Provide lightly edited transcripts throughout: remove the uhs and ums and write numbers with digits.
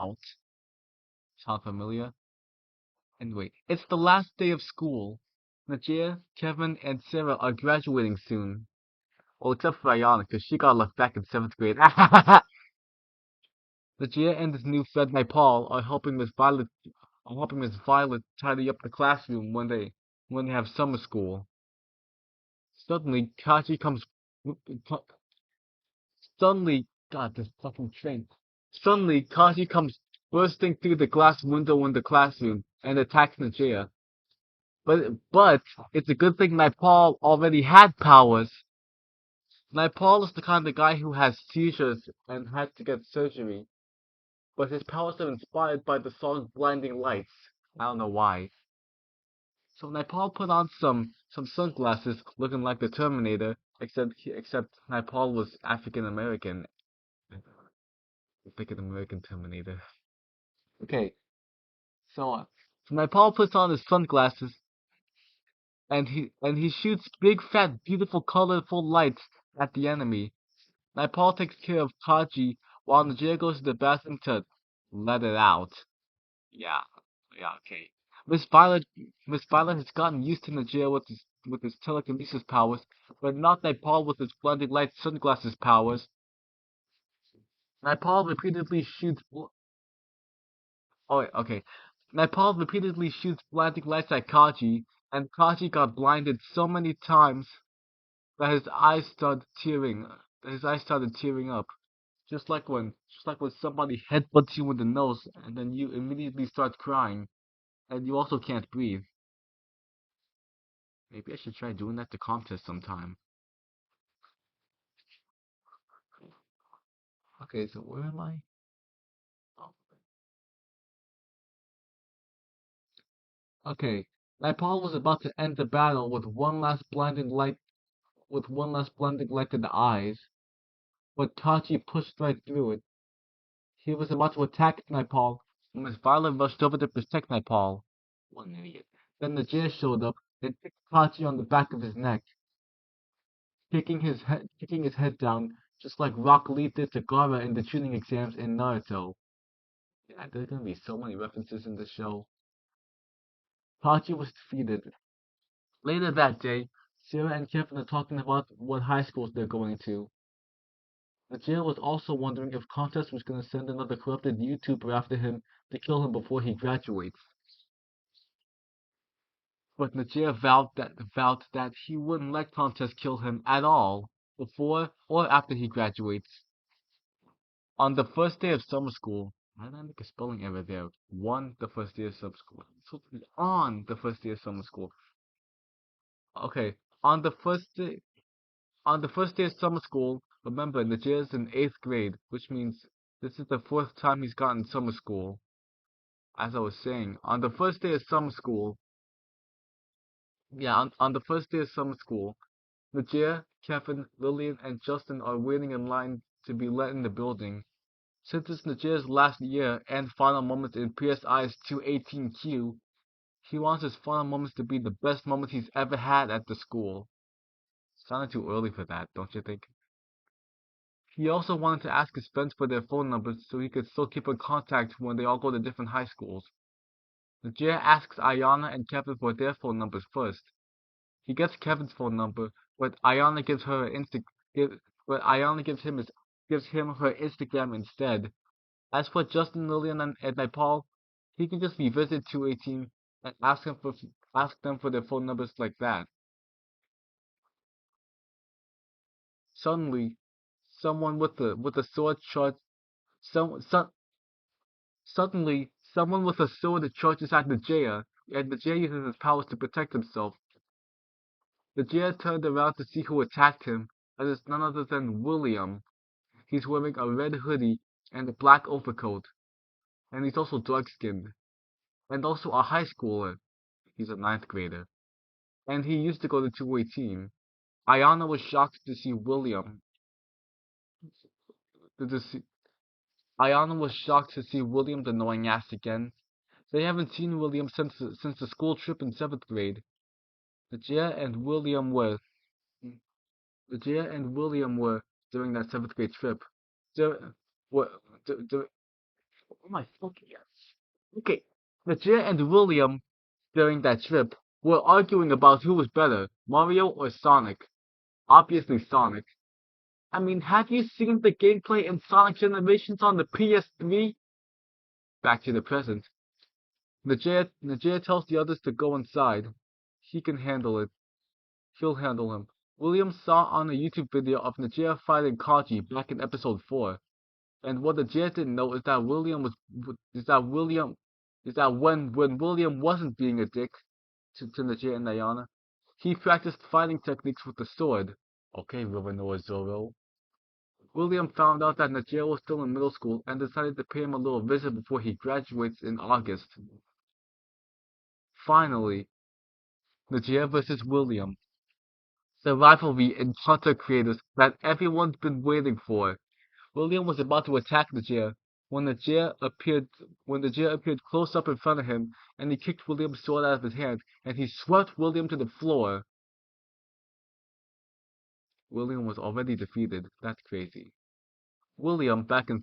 out. Sound familiar? Anyway, it's the last day of school. Najee, Kevin, and Sarah are graduating soon. Well, except for Ayana, because she got left back in 7th grade. Najee and his new friend Paul are helping Miss Violet tidy up the classroom when they have summer school. Suddenly, Suddenly, God, this fucking train. Suddenly, Kaji comes bursting through the glass window in the classroom and attacks Najee. But it's a good thing Naipaul already had powers. Naipaul is the kind of guy who has seizures and had to get surgery, but his powers are inspired by the song Blinding Lights. I don't know why. So Naipaul put on some sunglasses looking like the Terminator, except Naipaul was African American. African American Terminator. Okay, so Naipaul puts on his sunglasses and he shoots big, fat, beautiful, colorful lights at the enemy. Naipaul takes care of Kaji while Najee goes to the bathroom to let it out. Yeah, yeah, okay. Miss Violet, Miss Violet has gotten used to Najee with his telekinesis powers, but not Naipaul with his blinding light sunglasses powers. Naipaul repeatedly shoots. Oh, wait, okay. Naipaul repeatedly shoots blinding lights at Kaji, and Kaji got blinded so many times that his eyes started tearing up. Just like when somebody headbutts you in the nose, and then you immediately start crying, and you also can't breathe. Maybe I should try doing that to contest sometime. Okay, so where am I? Oh, okay. Naipaul was about to end the battle with one last blinding light in the eyes, but Kaji pushed right through it. He was about to attack Naipaul when Miss Violet rushed over to protect Naipaul. What an idiot. Then the Jay showed up and kicked Kachi on the back of his neck, kicking his head down, just like Rock Lee did to Gaara in the tuning exams in Naruto. Yeah, there's gonna be so many references in this show. Kachi was defeated. Later that day, Sarah and Kevin are talking about what high schools they're going to. The jail was also wondering if Contest was gonna send another corrupted YouTuber after him to kill him before he graduates. But Najee vowed that he wouldn't let Contest kill him at all, before or after he graduates. On the first day of summer school, why did I make a spelling error there? The first day of summer school. It's supposed to be on the first day of summer school. Okay, on the first day, on the first day of summer school, remember Najee is in 8th grade, which means this is the fourth time he's gotten summer school. As I was saying, on the first day of summer school, on the first day of summer school, Najee, Kevin, Lillian, and Justin are waiting in line to be let in the building. Since it's Najee's last year and final moments in PSI's 218Q, he wants his final moments to be the best moments he's ever had at the school. Sounded too early for that, don't you think? He also wanted to ask his friends for their phone numbers so he could still keep in contact when they all go to different high schools. Najee asks Ayana and Kevin for their phone numbers first. He gets Kevin's phone number, but Ayana gives her but Ayana gives him her Instagram instead. As for Justin, Lillian, and Nepal, he can just revisit 218 and ask them for their phone numbers like that. Suddenly, someone with a sword charge some, some someone with a sword charges at Najee, and Najee uses his powers to protect himself. Najee turned around to see who attacked him, and it's none other than William. He's wearing a red hoodie and a black overcoat, and he's also dark-skinned, and also a high schooler. He's a ninth grader, and he used to go to 218. Ayana was shocked to see William. To see, Ayana was shocked to see William the annoying ass again. They haven't seen William since the school trip in 7th grade. Najee and William were Najee and William were during that 7th grade trip. Dur- were, dur- dur- Oh my fucking yes. Okay, Najee and William during that trip were arguing about who was better, Mario or Sonic. Obviously Sonic. I mean, have you seen the gameplay in Sonic Generations on the PS3? Back to the present. Najee tells the others to go inside. He can handle it. He'll handle him. William saw on a YouTube video of Najee fighting Kaji back in episode 4. And what Najee didn't know is that when William wasn't being a dick to Najee and Ayana, he practiced fighting techniques with the sword. Okay, River Zoro. William found out that Najee was still in middle school and decided to pay him a little visit before he graduates in August. Finally, Najee vs. William. The rivalry in content creators that everyone's been waiting for. William was about to attack Najee when Najee appeared close up in front of him, and he kicked William's sword out of his hand, and he swept William to the floor. William was already defeated. That's crazy. William, back in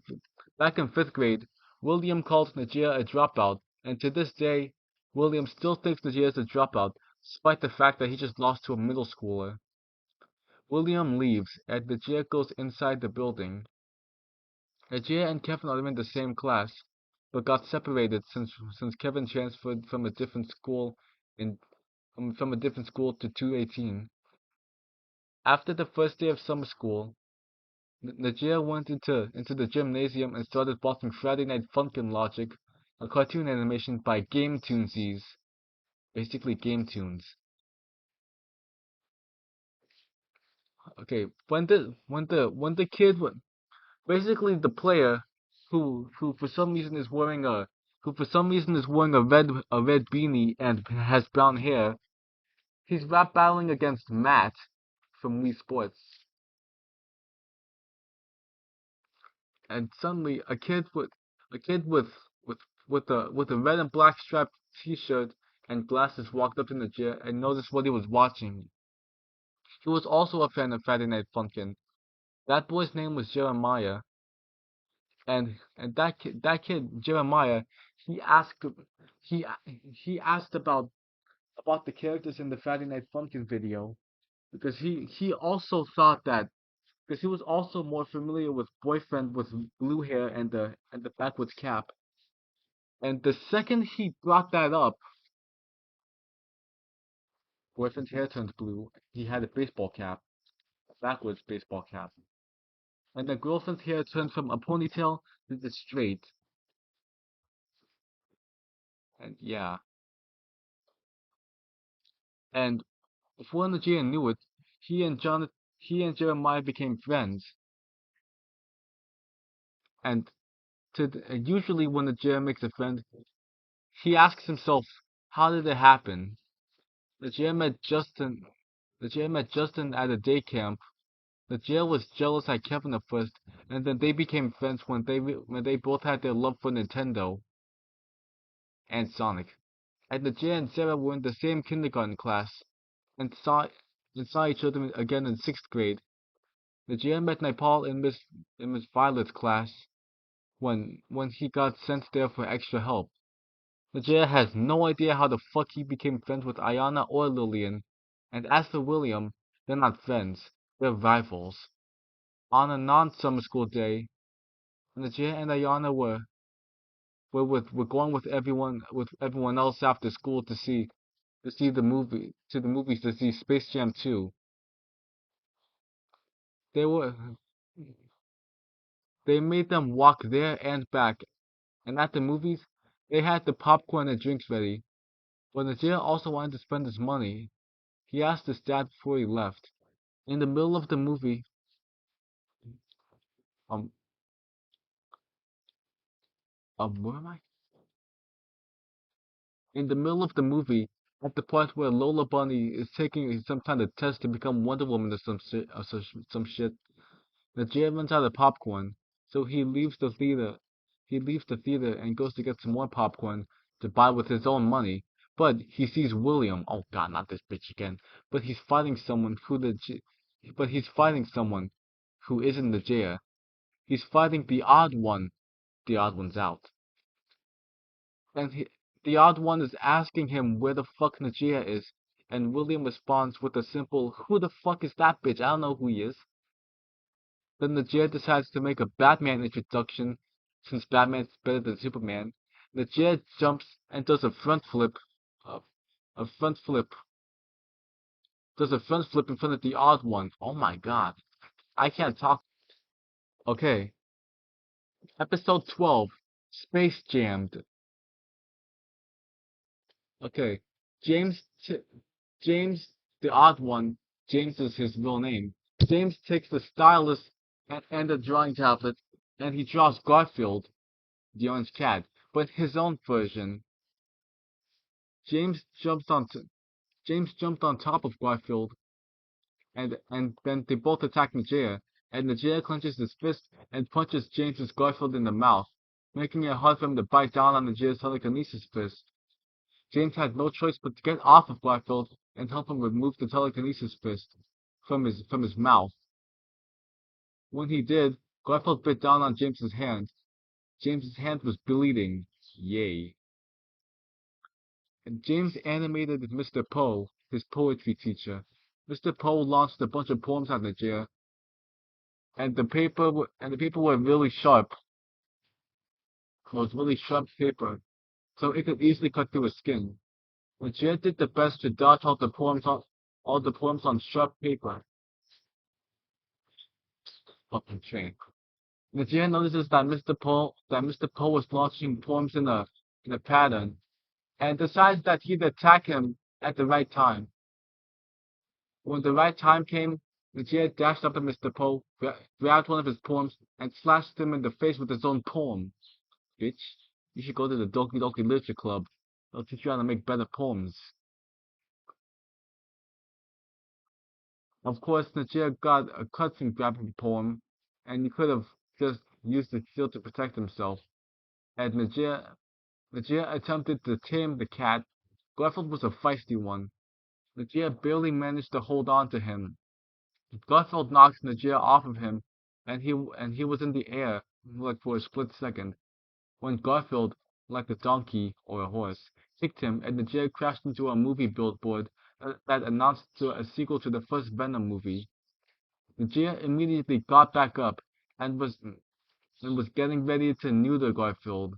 fifth grade, William called Najee a dropout, and to this day, William still thinks Najee is a dropout, despite the fact that he just lost to a middle schooler. William leaves, and Najee goes inside the building. Najee and Kevin are in the same class, but got separated since Kevin transferred from a different school to 218. After the first day of summer school, Najee went into the gymnasium and started watching Friday Night Funkin' Logic, a cartoon animation by Game Toonsies, basically Game Tunes. Okay, when the kid basically the player who for some reason is wearing a red beanie and has brown hair, he's rap battling against Matt from Wii Sports. And suddenly a kid with a red and black striped t-shirt and glasses walked up to Najee and noticed what he was watching. He was also a fan of Friday Night Funkin'. That boy's name was Jeremiah, and that kid Jeremiah, he asked he he asked about the characters in the Friday Night Funkin' video because he also thought that because he was also more familiar with Boyfriend with blue hair and the backwards cap. And the second he brought that up, Boyfriend's hair turned blue. He had a baseball cap, a backwards baseball cap, and the girlfriend's hair turned from a ponytail to the straight. And yeah, and before Najee knew it, he and Jeremiah became friends. And usually when Najee makes a friend, he asks himself, how did it happen? Najee met Justin. Najee met Justin at a day camp. Najee was jealous at Kevin at first, and then they became friends when they both had their love for Nintendo and Sonic. And Najee and Sarah were in the same kindergarten class, and saw each other again in sixth grade. Najee met Nepal in Miss Violet's class when he got sent there for extra help. Najee has no idea how the fuck he became friends with Ayana or Lillian, and as for William, they're not friends, they're rivals. On a non-summer school day, Najee and Ayana were going with everyone else after school to see the movies to see Space Jam 2. They were they made them walk there and back, and at the movies they had the popcorn and drinks ready. But Najee also wanted to spend his money. He asked his dad before he left. In the middle of the movie, um, where am I? In the middle of the movie, at the part where Lola Bunny is taking some kind of test to become Wonder Woman or some shit, Najee runs out of popcorn, so he leaves the theater. He leaves the theater and goes to get some more popcorn to buy with his own money. But he sees William. Oh God, not this bitch again. But he's fighting someone but he's fighting someone who isn't Najee. He's fighting the odd one. The odd one's out. and the odd one is asking him where the fuck Najia is, and William responds with a simple, "Who the fuck is that bitch? I don't know who he is." Then Najia decides to make a Batman introduction, since Batman's better than Superman. Najia jumps and does a front flip, uh, a front flip, does a front flip in front of the odd one. Oh my god, I can't talk. Okay, episode 12, Space Jammed. Okay, James, James, the odd one. James is his real name. James takes the stylus and the drawing tablet, and he draws Garfield, the orange cat, but his own version. James jumps on James jumped on top of Garfield, and then they both attack Najee, and Najee clenches his fist and punches James's Garfield in the mouth, making it hard for him to bite down on Najee's telekinesis fist. James had no choice but to get off of Garfield and help him remove the telekinesis fist from his mouth. When he did, Garfield bit down on James's hand. James's hand was bleeding. Yay. And James animated Mr. Poe, his poetry teacher. Mr. Poe launched a bunch of poems at Najee, and the paper were really sharp. It was really sharp paper, so it could easily cut through his skin. Najee did the best to dodge all the poems on sharp paper. Fucking train. Najee notices that Mr. Poe was launching poems in a pattern, and decides that he'd attack him at the right time. When the right time came, Najee dashed up to Mr. Poe, grabbed one of his poems, and slashed him in the face with his own poem. Bitch, you should go to the Doki Doki Literature Club. They'll teach you how to make better poems. Of course, Najee got a cut from grabbing the poem, and he could have just used the shield to protect himself. Had Najee attempted to tame the cat, Garfield was a feisty one. Najee barely managed to hold on to him. Garfield knocks Najee off of him, and he was in the air, like for a split second, when Garfield, like a donkey or a horse, kicked him, and Najee crashed into a movie billboard that announced a sequel to the first Venom movie. Najee immediately got back up and was getting ready to neuter Garfield.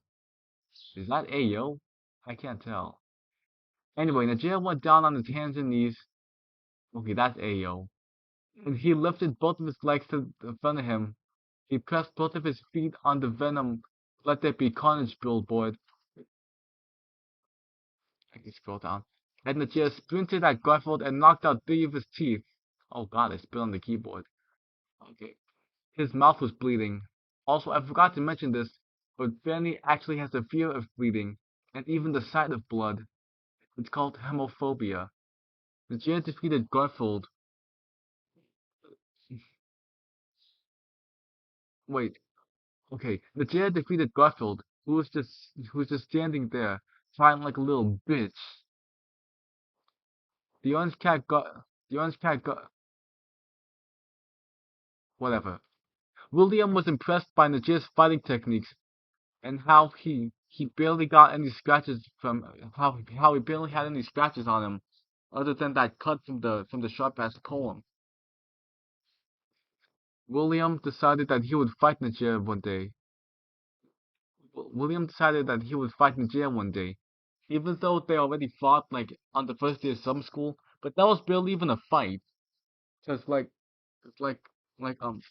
Is that Ayo? I can't tell. Anyway, Najee went down on his hands and knees. Okay, that's Ayo. And he lifted both of his legs to the front of him. He pressed both of his feet on the Venom Let There Be Carnage billboard. I can scroll down. And Najee sprinted at Garfield and knocked out 3 of his teeth. Oh god, I spit on the keyboard. Okay. His mouth was bleeding. Also, I forgot to mention this, but Fanny actually has a fear of bleeding, and even the sight of blood. It's called hemophobia. Najee defeated Garfield. Wait, okay. Najee defeated Garfield, who was just standing there, crying like a little bitch. The orange cat got whatever. William was impressed by Najee's fighting techniques and he barely got any scratches from how he barely had any scratches on him, other than that cut from the sharp ass poem. William decided that he would fight Najee one day. William decided that he would fight Najee one day, even though they already fought like on the first day of summer school. But that was barely even a fight, cause it's like like um,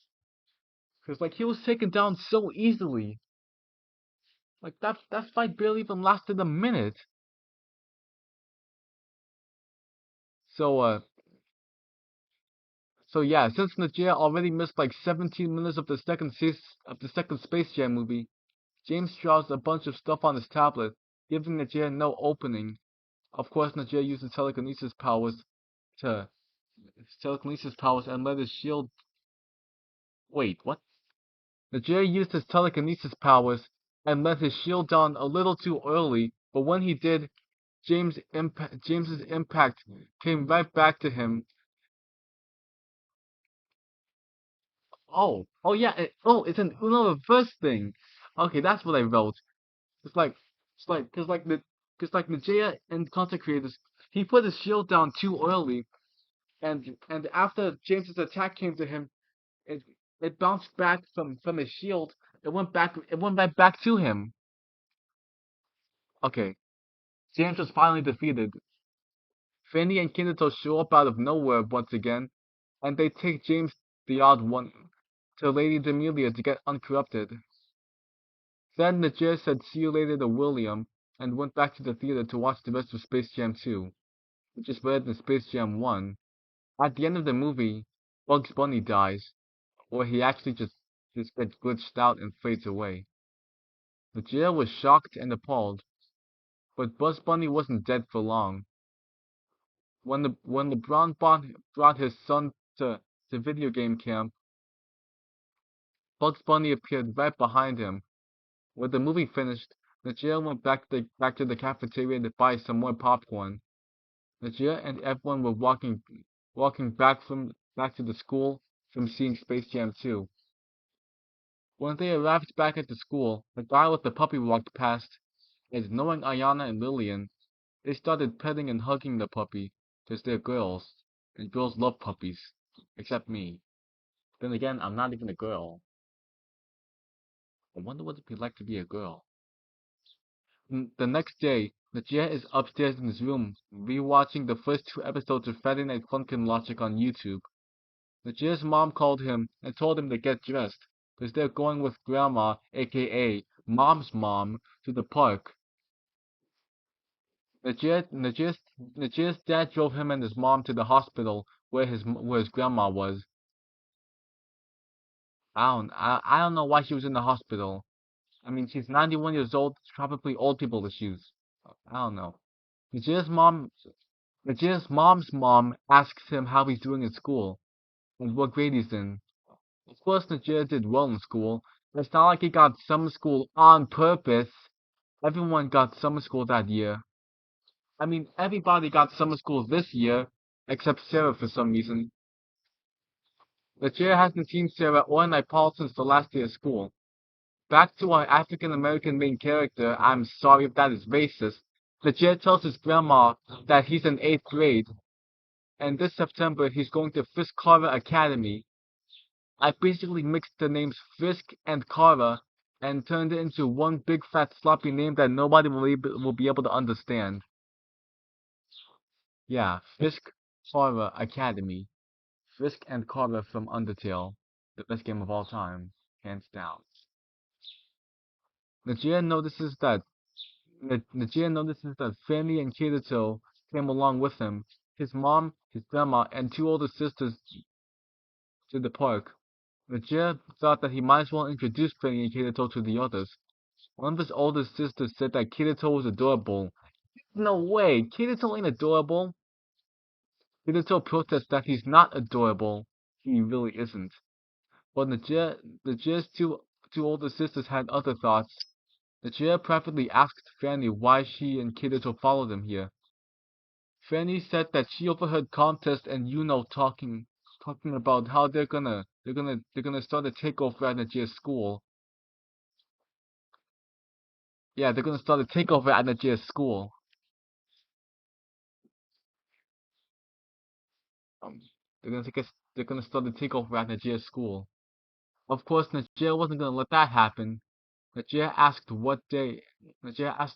cause like he was taken down so easily. Like that fight barely even lasted a minute. So so yeah, since Najee already missed like 17 minutes of the second Space Jam movie, James draws a bunch of stuff on his tablet, giving Najee no opening. Of course, Najee uses to telekinesis powers and let his shield. Wait, what? Najee used his telekinesis powers and let his shield down a little too early, but when he did, James's impact came right back to him. Oh yeah, it's an Uno reverse thing. Okay, that's what I wrote. It's like It's like, cause like Najee and content creators, he put his shield down too early, and after James's attack came to him, it it bounced back from his shield. It went right back to him. Okay, James was finally defeated. Fanny and Kirito show up out of nowhere once again, and they take James, the odd one, to Lady Demelia to get uncorrupted. Then Najee said see you later to William, and went back to the theater to watch the rest of Space Jam 2, which is better than Space Jam 1. At the end of the movie, Bugs Bunny dies, or he actually just gets glitched out and fades away. Najee was shocked and appalled, but Bugs Bunny wasn't dead for long. When LeBron brought his son to video game camp, Bugs Bunny appeared right behind him. When the movie finished, Najee went back to the cafeteria to buy some more popcorn. Najee and everyone were walking back to the school from seeing Space Jam 2. When they arrived back at the school, the guy with the puppy walked past, and knowing Ayana and Lillian, they started petting and hugging the puppy, 'cause they're girls, and girls love puppies, except me. Then again, I'm not even a girl. I wonder what it'd be like to be a girl. The next day, Najee is upstairs in his room, rewatching the first 2 episodes of Friday Night Funkin' Logic on YouTube. Najee's mom called him and told him to get dressed, 'cause they're going with Grandma, aka Mom's mom, to the park. Najee's dad drove him and his mom to the hospital where his grandma was. I don't know why she was in the hospital. I mean, she's 91 years old. It's probably old people issues. I don't know. Najee's mom, Najee's mom's mom asks him how he's doing in school and what grade he's in. Of course, Najee did well in school. It's not like he got summer school on purpose. Everyone got summer school that year. I mean, everybody got summer school this year, except Sarah for some reason. Najee hasn't seen Sarah or Naipaul since the last day of school. Back to our African American main character, I'm sorry if that is racist. Najee tells his grandma that he's in 8th grade, and this September he's going to Fisk Carver Academy. I basically mixed the names Fisk and Kara and turned it into one big fat sloppy name that nobody will be able to understand. Yeah, Fisk Kara Academy. Fisk and Kara from Undertale. The best game of all time. Hands down. Najee notices that Fanny and Kirito came along with him, his mom, his grandma, and 2 older sisters to the park. Najee thought that he might as well introduce Fanny and Kirito to the others. One of his older sisters said that Kirito was adorable. No way, Kirito ain't adorable. Kirito protests that he's not adorable. He really isn't. But Najee's two older sisters had other thoughts. Najee privately asked Fanny why she and Kirito followed him here. Fanny said that she overheard Contest and Yuno talking about how they're gonna start a takeover at Najee's school. Yeah, they're gonna start a takeover at Najee's school. Um, they're gonna start a takeover at Najee's school. Of course, Najee wasn't gonna let that happen. Najee asked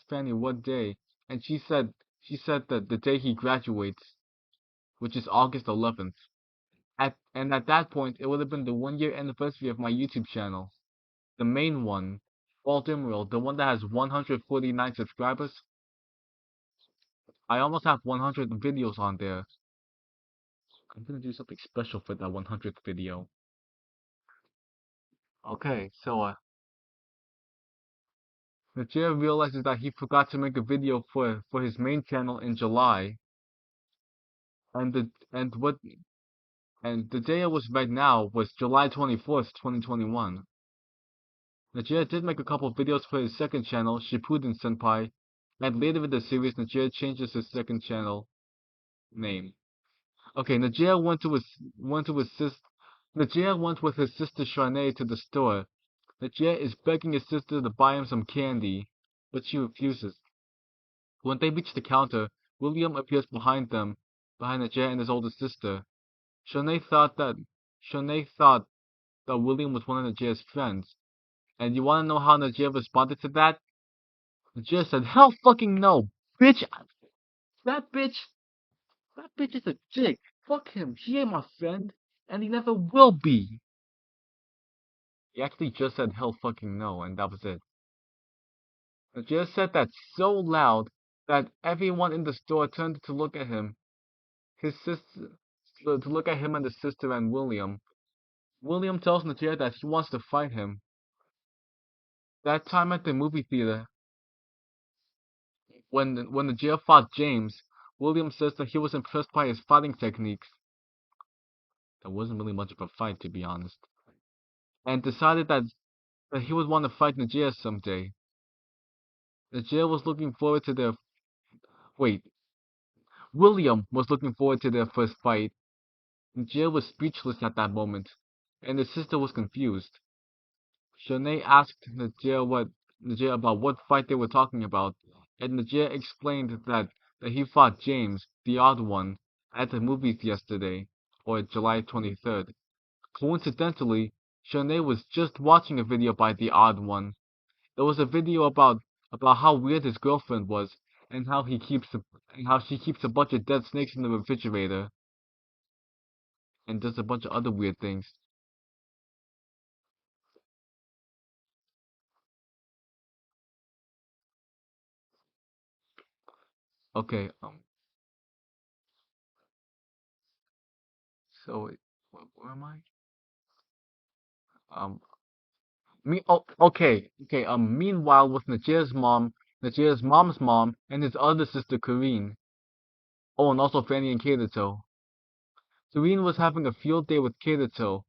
Fanny what day, and she said that the day he graduates, which is August 11th. At that point, it would have been the 1 year anniversary of my YouTube channel, the main one, Baldimerl, the one that has 149 subscribers. I almost have 100 videos on there. I'm gonna do something special for that 100th video. Okay, so Najee realizes that he forgot to make a video for his main channel in July, and the day it was right now was July 24th, 2021. Najee did make a couple of videos for his second channel, Shippuden Senpai, and later in the series, Najee changes his second channel name. Okay, Najee went with his sister Sharnay to the store. Najee is begging his sister to buy him some candy. but she refuses. When they reach the counter, William appears behind them, behind Najee and his older sister. Shanae thought that Shanae thought that William was one of Najee's friends. And you wanna know how Najee responded to that? Najee said, "Hell fucking no! Bitch! That bitch that bitch is a dick! Fuck him! He ain't my friend! And he never will be!" He actually just said hell fucking no, and that was it. Najee said that so loud that everyone in the store turned to look at him. His sister to look at him and his sister and William. William tells Najee that he wants to fight him. That time at the movie theater, when Najee fought James, William says that he was impressed by his fighting techniques. That wasn't really much of a fight, to be honest. And decided that he would want to fight Najee someday. Najee was looking forward to their wait. William was looking forward to their first fight. Najee was speechless at that moment, and his sister was confused. Shanae asked Najee about what fight they were talking about, and Najee explained that he fought James, the odd one, at the movies yesterday, or July 23rd. Coincidentally, Shanae was just watching a video by the odd one. It was a video about how weird his girlfriend was, and how she keeps a bunch of dead snakes in the refrigerator, and does a bunch of other weird things. Okay, so where am I? Um, okay. Meanwhile, with Najeer's mom's mom, and his other sister, Kareen. Oh, and also Fanny and Kato. Kareen was having a field day with Kato,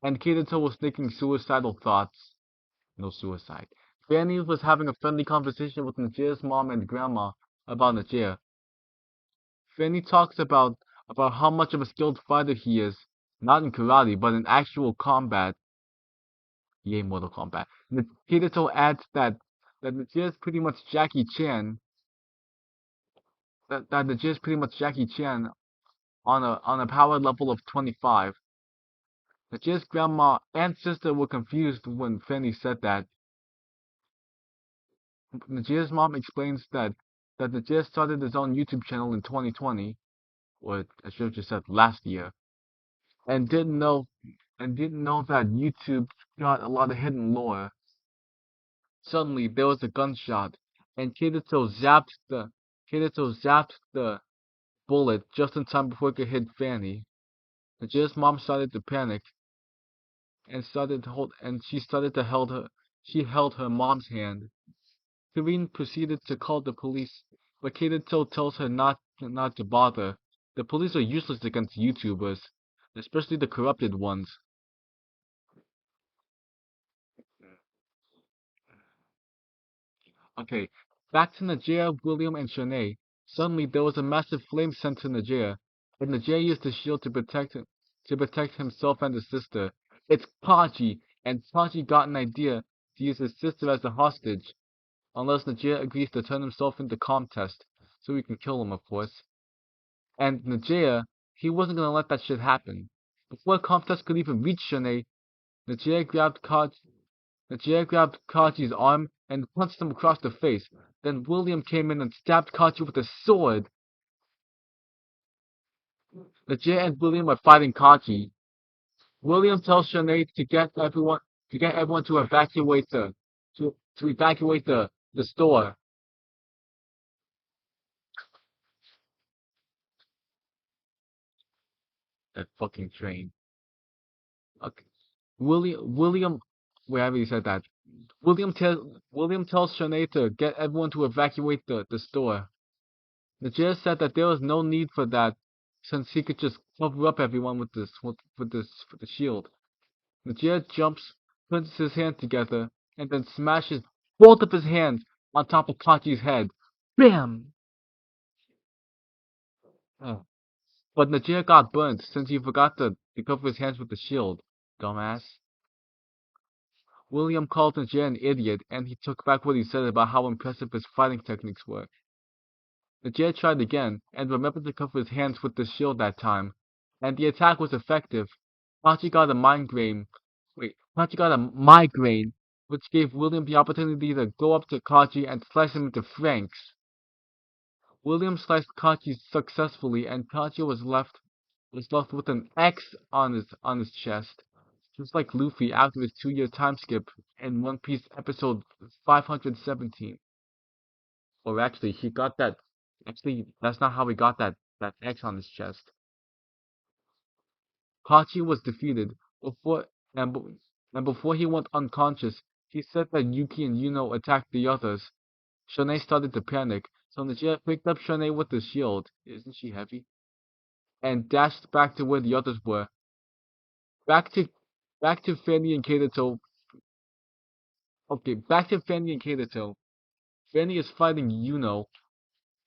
and Kato was thinking suicidal thoughts. No suicide. Fanny was having a friendly conversation with Najeer's mom and grandma about Najeer. Fanny talks about how much of a skilled fighter he is, not in karate, but in actual combat. Yay, Mortal Kombat. Kirito adds that Najee is pretty much Jackie Chan. That Najee is pretty much Jackie Chan on a power level of 25. Najee's grandma and sister were confused when Fanny said that. Najee's mom explains that Najee started his own YouTube channel in 2020, or I should have just said last year, and didn't know that YouTube got a lot of hidden lore. Suddenly, there was a gunshot, and Kirito zapped the bullet just in time before it could hit Fanny. Najee's mom started to panic and she held her mom's hand. Kareen proceeded to call the police, but Kirito tells her not to bother. The police are useless against YouTubers, especially the corrupted ones. Okay, back to Najee, William, and Shanae. Suddenly, there was a massive flame sent to Najee, and Najee used the shield to protect himself and his sister. It's Kaji, and Kaji got an idea to use his sister as a hostage, unless Najee agrees to turn himself into Comtest, so we can kill him, of course. And Najee, he wasn't gonna let that shit happen. Before Comtest could even reach Shanae, Najee grabbed Kaji Najee grabbed Kachi's arm and punched him across the face. Then William came in and stabbed Kachi with a sword. Najee and William are fighting Kachi. William tells Shanae to get everyone to evacuate to evacuate the store. That fucking train. Okay. William wherever you said that. William tells Shanae to get everyone to evacuate the store. Najee said that there was no need for that, since he could just cover up everyone with the shield. Najee jumps, puts his hands together, and then smashes both of his hands on top of Kachi's head. Bam! Oh. But Najee got burnt since he forgot to cover his hands with the shield. Dumbass. William called Najee an idiot, and he took back what he said about how impressive his fighting techniques were. Najee tried again, and remembered to cover his hands with the shield that time, and the attack was effective. Kachi got a migraine, which gave William the opportunity to go up to Kachi and slice him into francs. William sliced Kachi successfully, and Kachi was left with an X on his chest, just like Luffy after his 2-year time skip in One Piece episode 517. Or actually, he got that. Actually, that's not how he got that X on his chest. Kachi was defeated before and, and before he went unconscious, he said that Yuki and Yuno attacked the others. Shanae started to panic, so Najee picked up Shanae with the shield. Isn't she heavy? And dashed back to where the others were. Back to back to Fanny and Kato. Okay, back to Fanny and Kato. Fanny is fighting Yuno,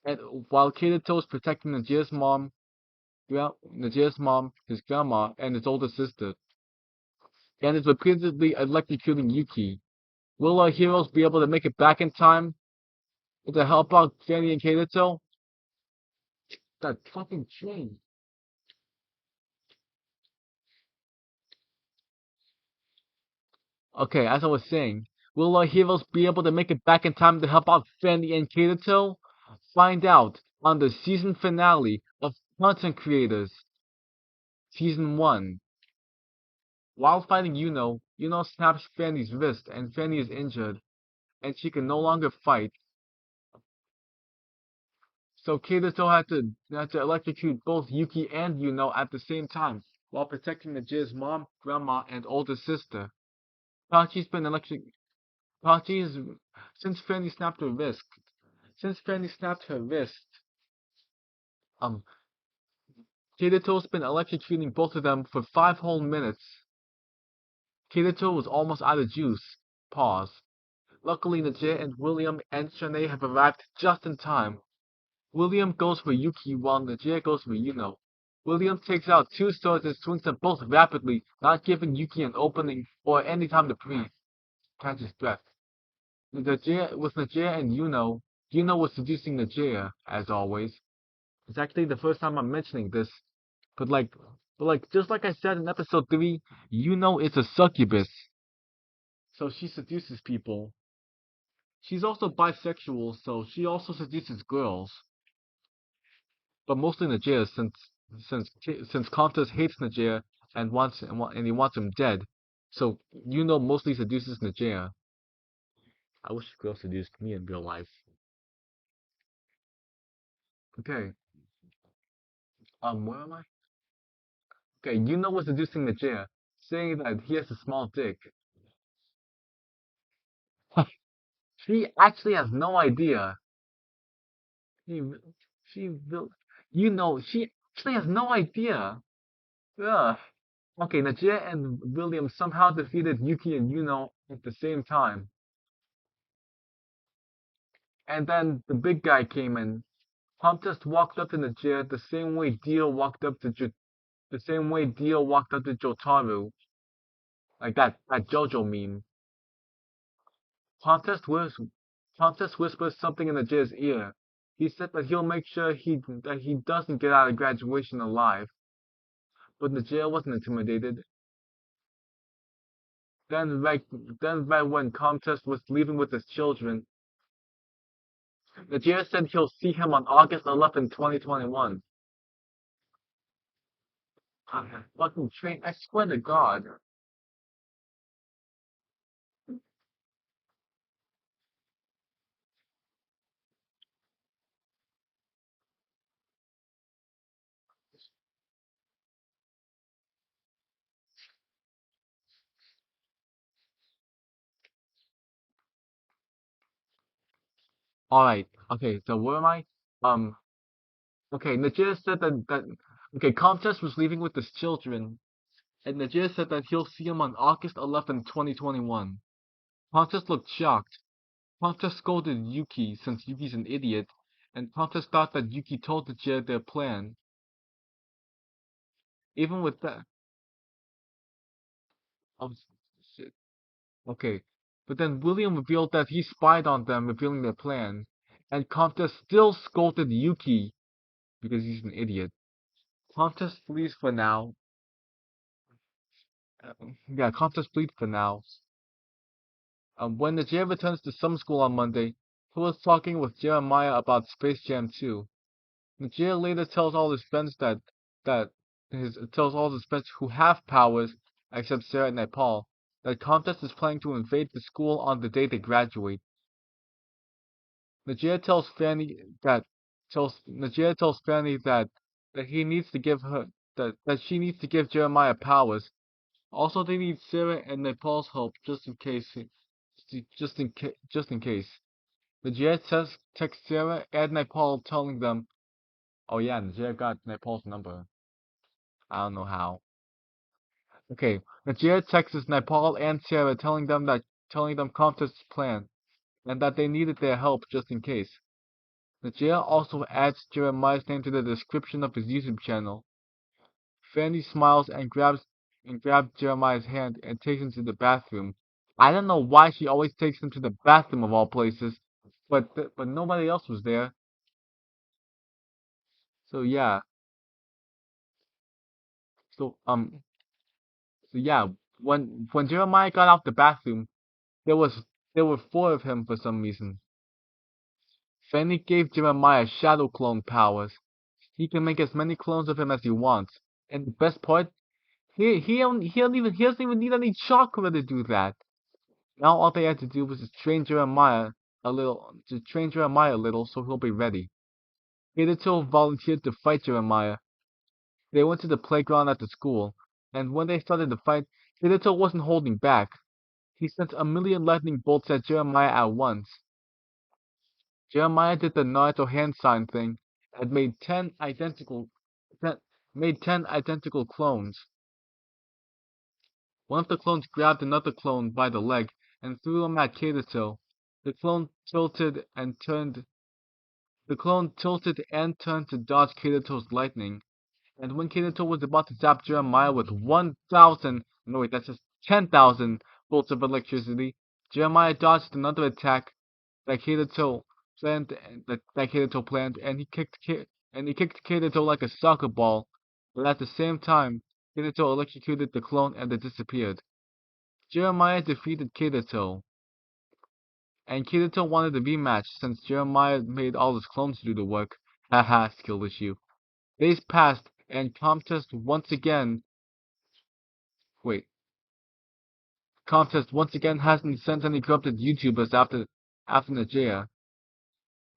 and while Kato is protecting Najee's mom, his grandma, and his older sister, and is repeatedly electrocuting Yuki. Will our heroes be able to make it back in time to help out Fanny and Kato? That fucking train. Okay, as I was saying, will our heroes be able to make it back in time to help out Fanny and Kato? Find out on the season finale of Content Creators, Season 1. While fighting Yuno snaps Fanny's wrist and Fanny is injured, and she can no longer fight. So Kato had to electrocute both Yuki and Yuno at the same time, while protecting Najee's mom, grandma, and older sister. Kachi's been electric. Kachi's since Fanny snapped her wrist. Since Fanny snapped her wrist, um, Kato's been electrocuting both of them for 5 whole minutes. Kato was almost out of juice. Pause. Luckily, Najee and William and Shanae have arrived just in time. William goes for Yuki while Najee goes for Yuno. William takes out 2 swords and swings them both rapidly, not giving Yuki an opening or any time to breathe. Catch his breath. With Najee and Yuno was seducing Najee, as always. It's actually the first time I'm mentioning this, but just like I said in episode 3, Yuno is a succubus. So she seduces people. She's also bisexual, so she also seduces girls. But mostly Najee, since Contas hates Najee and he wants him dead. So mostly seduces Najee. I wish girls seduced me in real life. Okay. Where am I? Okay, was seducing Najee, saying that he has a small dick. She actually has no idea. She she will she actually has no idea. Ugh. Okay, Najee and William somehow defeated Yuki and at the same time. And then the big guy came in. Pump just walked up to Najee the same way Dio walked up to Jotaro. Like that JoJo meme. Pump just whispers something in Najee's ear. He said that he'll make sure that he doesn't get out of graduation alive. But Najee wasn't intimidated. Then right when Comtest was leaving with his children, Najee said he'll see him on August 11th, 2021. Fucking train, I swear to God. Alright, okay, so where am I? Um, okay, Najee said okay, Comtest was leaving with his children, and Najee said that he'll see him on August 11th, 2021. Comtest looked shocked. Comtest scolded Yuki since Yuki's an idiot, and Comtest thought that Yuki told Najee their plan. Even with that, oh shit. Okay, but then William revealed that he spied on them, revealing their plan, and Comtesse still scolded Yuki because he's an idiot. Comtesse flees for now. Comtesse flees for now. When the Jay returns to summer school on Monday, he was talking with Jeremiah about Space Jam 2. Najee later tells all his friends that tells all his friends who have powers, except Sarah and Nepal, that Comtesse is planning to invade the school on the day they graduate. Najee tells Fanny that he needs to give her that she needs to give Jeremiah powers. Also, they need Sarah and Nepal's help just in case. Najee texts Sarah and Nepal telling them, "Oh yeah, Najee got Nepal's number. I don't know how." Okay, Najee texts Nepal and Sarah telling them Comtesse's plan and that they needed their help just in case. Najee also adds Jeremiah's name to the description of his YouTube channel. Fanny smiles and grabs Jeremiah's hand and takes him to the bathroom. I don't know why she always takes him to the bathroom of all places, but nobody else was there. So yeah, so so yeah, when Jeremiah got out the bathroom, there was there were four of him for some reason. Fanny gave Jeremiah shadow clone powers. He can make as many clones of him as he wants. And the best part, he doesn't even need any chakra to do that. Now all they had to do was to train Jeremiah a little so he'll be ready. Kirito volunteered to fight Jeremiah. They went to the playground at the school, and when they started the fight, Kirito wasn't holding back. He sent a million lightning bolts at Jeremiah at once. Jeremiah did the Naruto hand sign thing and ten, made 10 identical clones. One of the clones grabbed another clone by the leg and threw him at Kirito. The clone tilted and turned to dodge Kirito's lightning. And when Kirito was about to zap Jeremiah with 1,000, no wait, that's just 10,000 bolts of electricity, Jeremiah dodged another attack that Kirito planned, and he kicked Kirito like a soccer ball. But at the same time, Kirito electrocuted the clone and it disappeared. Jeremiah defeated Kirito, and Kirito wanted a rematch since Jeremiah made all his clones do the work. Haha, skill issue. Days passed, and wait, Comtest once again hasn't sent any corrupted YouTubers after Nigeria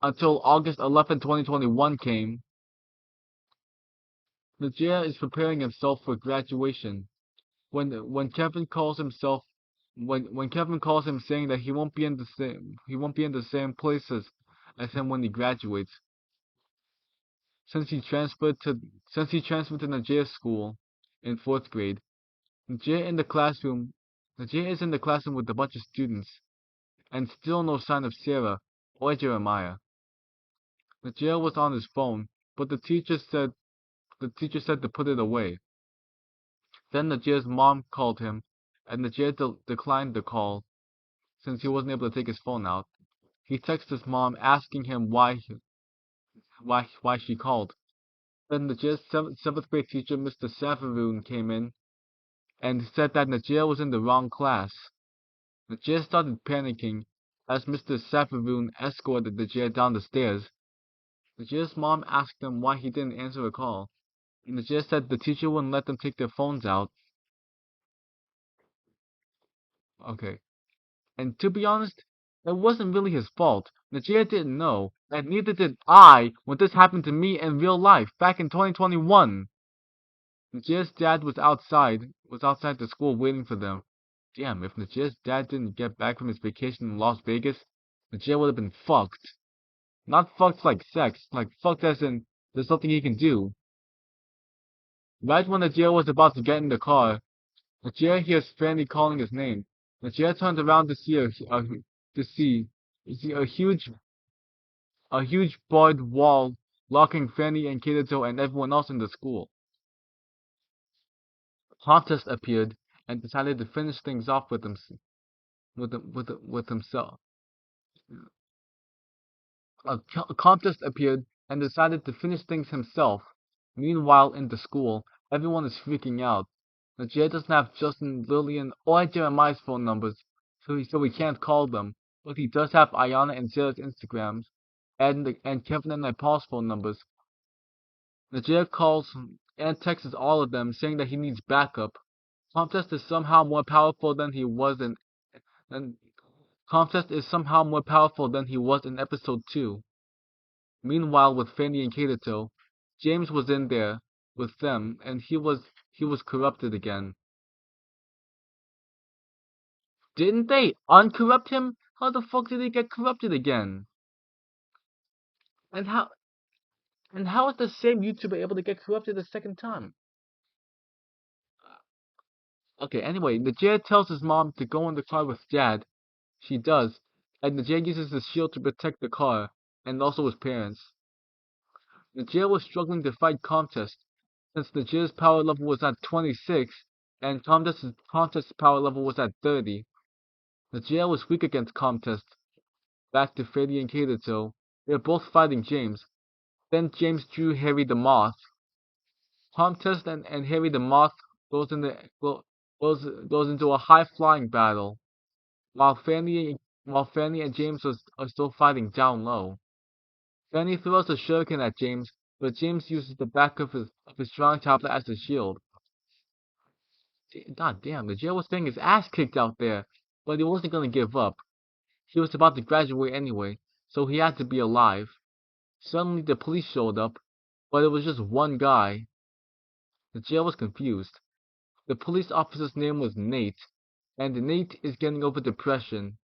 until August 11, 2021 came. Nigeria is preparing himself for graduation. When Kevin calls him saying that he won't be in the same places as him when he graduates. Since he transferred to Nigeria's school in fourth grade, Nigeria in the classroom Nigeria is in the classroom with a bunch of students, and still no sign of Sarah or Jeremiah. Nigeria was on his phone, but the teacher said to put it away. Then Nigeria's mom called him, and Nigeria declined the call since he wasn't able to take his phone out. He texted his mom asking him why she called. Then Nigeria's seventh grade teacher, Mr. Savaroon, came in and said that Nigeria was in the wrong class. Nigeria started panicking as Mr. Savaroon escorted Nigeria down the stairs. Nigeria's mom asked him why he didn't answer a call, and Nigeria said the teacher wouldn't let them take their phones out. Okay. And to be honest, it wasn't really his fault. Nigeria didn't know, and neither did I when this happened to me in real life back in 2021. Nigeria's dad was outside the school waiting for them. Damn, if Nigeria's dad didn't get back from his vacation in Las Vegas, Nigeria would have been fucked. Not fucked like sex, like fucked as in there's nothing he can do. Right when Nigeria was about to get in the car, Nigeria hears Fanny calling his name. Nigeria turns around to see a huge barred wall blocking Fanny and Kirito and everyone else in the school. Contest appeared and decided to finish things off with him. with himself. A contest appeared and decided to finish things himself. Meanwhile, in the school, everyone is freaking out. Jay doesn't have Justin, Lillian, or Jeremiah's phone numbers, so he can't call them. But he does have Ayana and Sarah's Instagrams, and Kevin and Nepal's phone numbers. Najee calls and texts all of them, saying that he needs backup. Contest is somehow more powerful than he was in and Contest is somehow more powerful than he was in episode 2. Meanwhile, with Fanny and Kato, James was in there with them, and he was corrupted again. Didn't they uncorrupt him? How the fuck did he get corrupted again? And how is the same YouTuber able to get corrupted a second time? Okay, anyway, Najee tells his mom to go in the car with Dad. She does, and Najee uses the shield to protect the car, and also his parents. Najee was struggling to fight Contest, since Najee's power level was at 26, and Contest's power level was at 30. Najee was weak against Contest. Back to Freddy and Kato. They're both fighting James. Then James drew Harry the Moth. Contest and Harry the Moth goes into goes into a high flying battle, while Fanny and James are still fighting down low. Fanny throws a shuriken at James, but James uses the back of his strong tablet as a shield. God damn, the jail was getting his ass kicked out there, but he wasn't gonna give up. He was about to graduate anyway, so he had to be alive. Suddenly the police showed up, but it was just one guy. The jail was confused. The police officer's name was Nate, and Nate is getting over depression,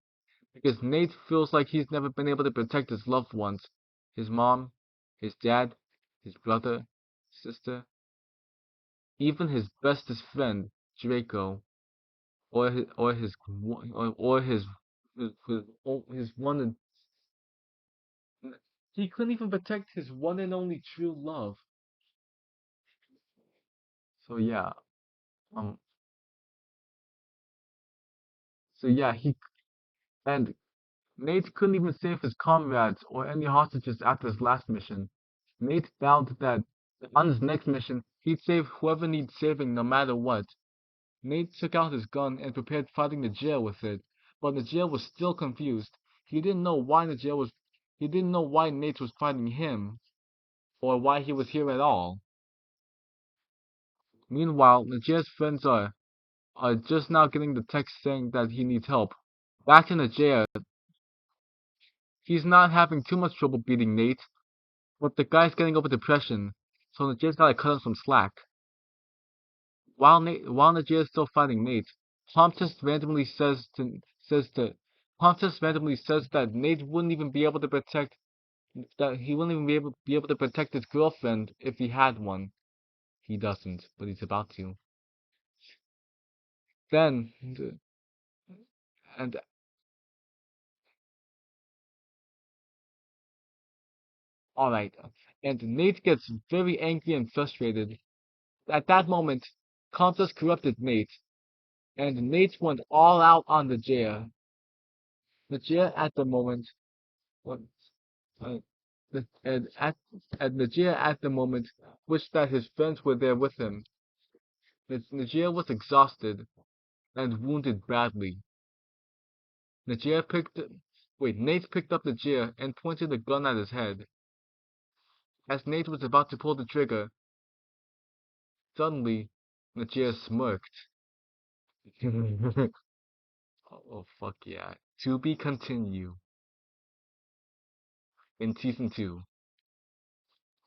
because Nate feels like he's never been able to protect his loved ones. His mom, his dad, his brother, sister, even his bestest friend, Draco, or his one. He couldn't even protect his one and only true love. So yeah, um, so yeah, he and Nate couldn't even save his comrades or any hostages after his last mission. Nate vowed that on his next mission, he'd save whoever needs saving no matter what. Nate took out his gun and prepared fighting the jail with it, but the jail was still confused. He didn't know why the jail was. He didn't know why Nate was fighting him, or why he was here at all. Meanwhile, Najeer's friends are just now getting the text saying that he needs help. Back in Najeer, he's not having too much trouble beating Nate, but the guy's getting over depression, so Najeer's gotta cut him some slack. While Najeer is still fighting Nate, Comtest randomly says to Comtest randomly says that Nate wouldn't even be able to protect that he wouldn't even be able to protect his girlfriend if he had one. He doesn't, but he's about to. Then and Alright, and Nate gets very angry and frustrated. At that moment, Comtest corrupted Nate, and Nate went all out on the Jaya. The Jaya at the moment, what, uh, and Najee at the moment wished that his friends were there with him. Najee was exhausted and wounded badly. Najee picked, Nate picked up Najee and pointed the gun at his head. As Nate was about to pull the trigger, suddenly, Najee smirked. Oh fuck yeah. To be continued in season 2.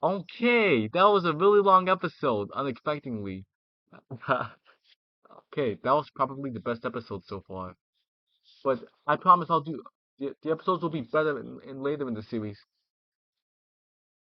Okay, that was a really long episode, unexpectedly. Okay, that was probably the best episode so far. But I promise I'll do the episodes will be better in later in the series.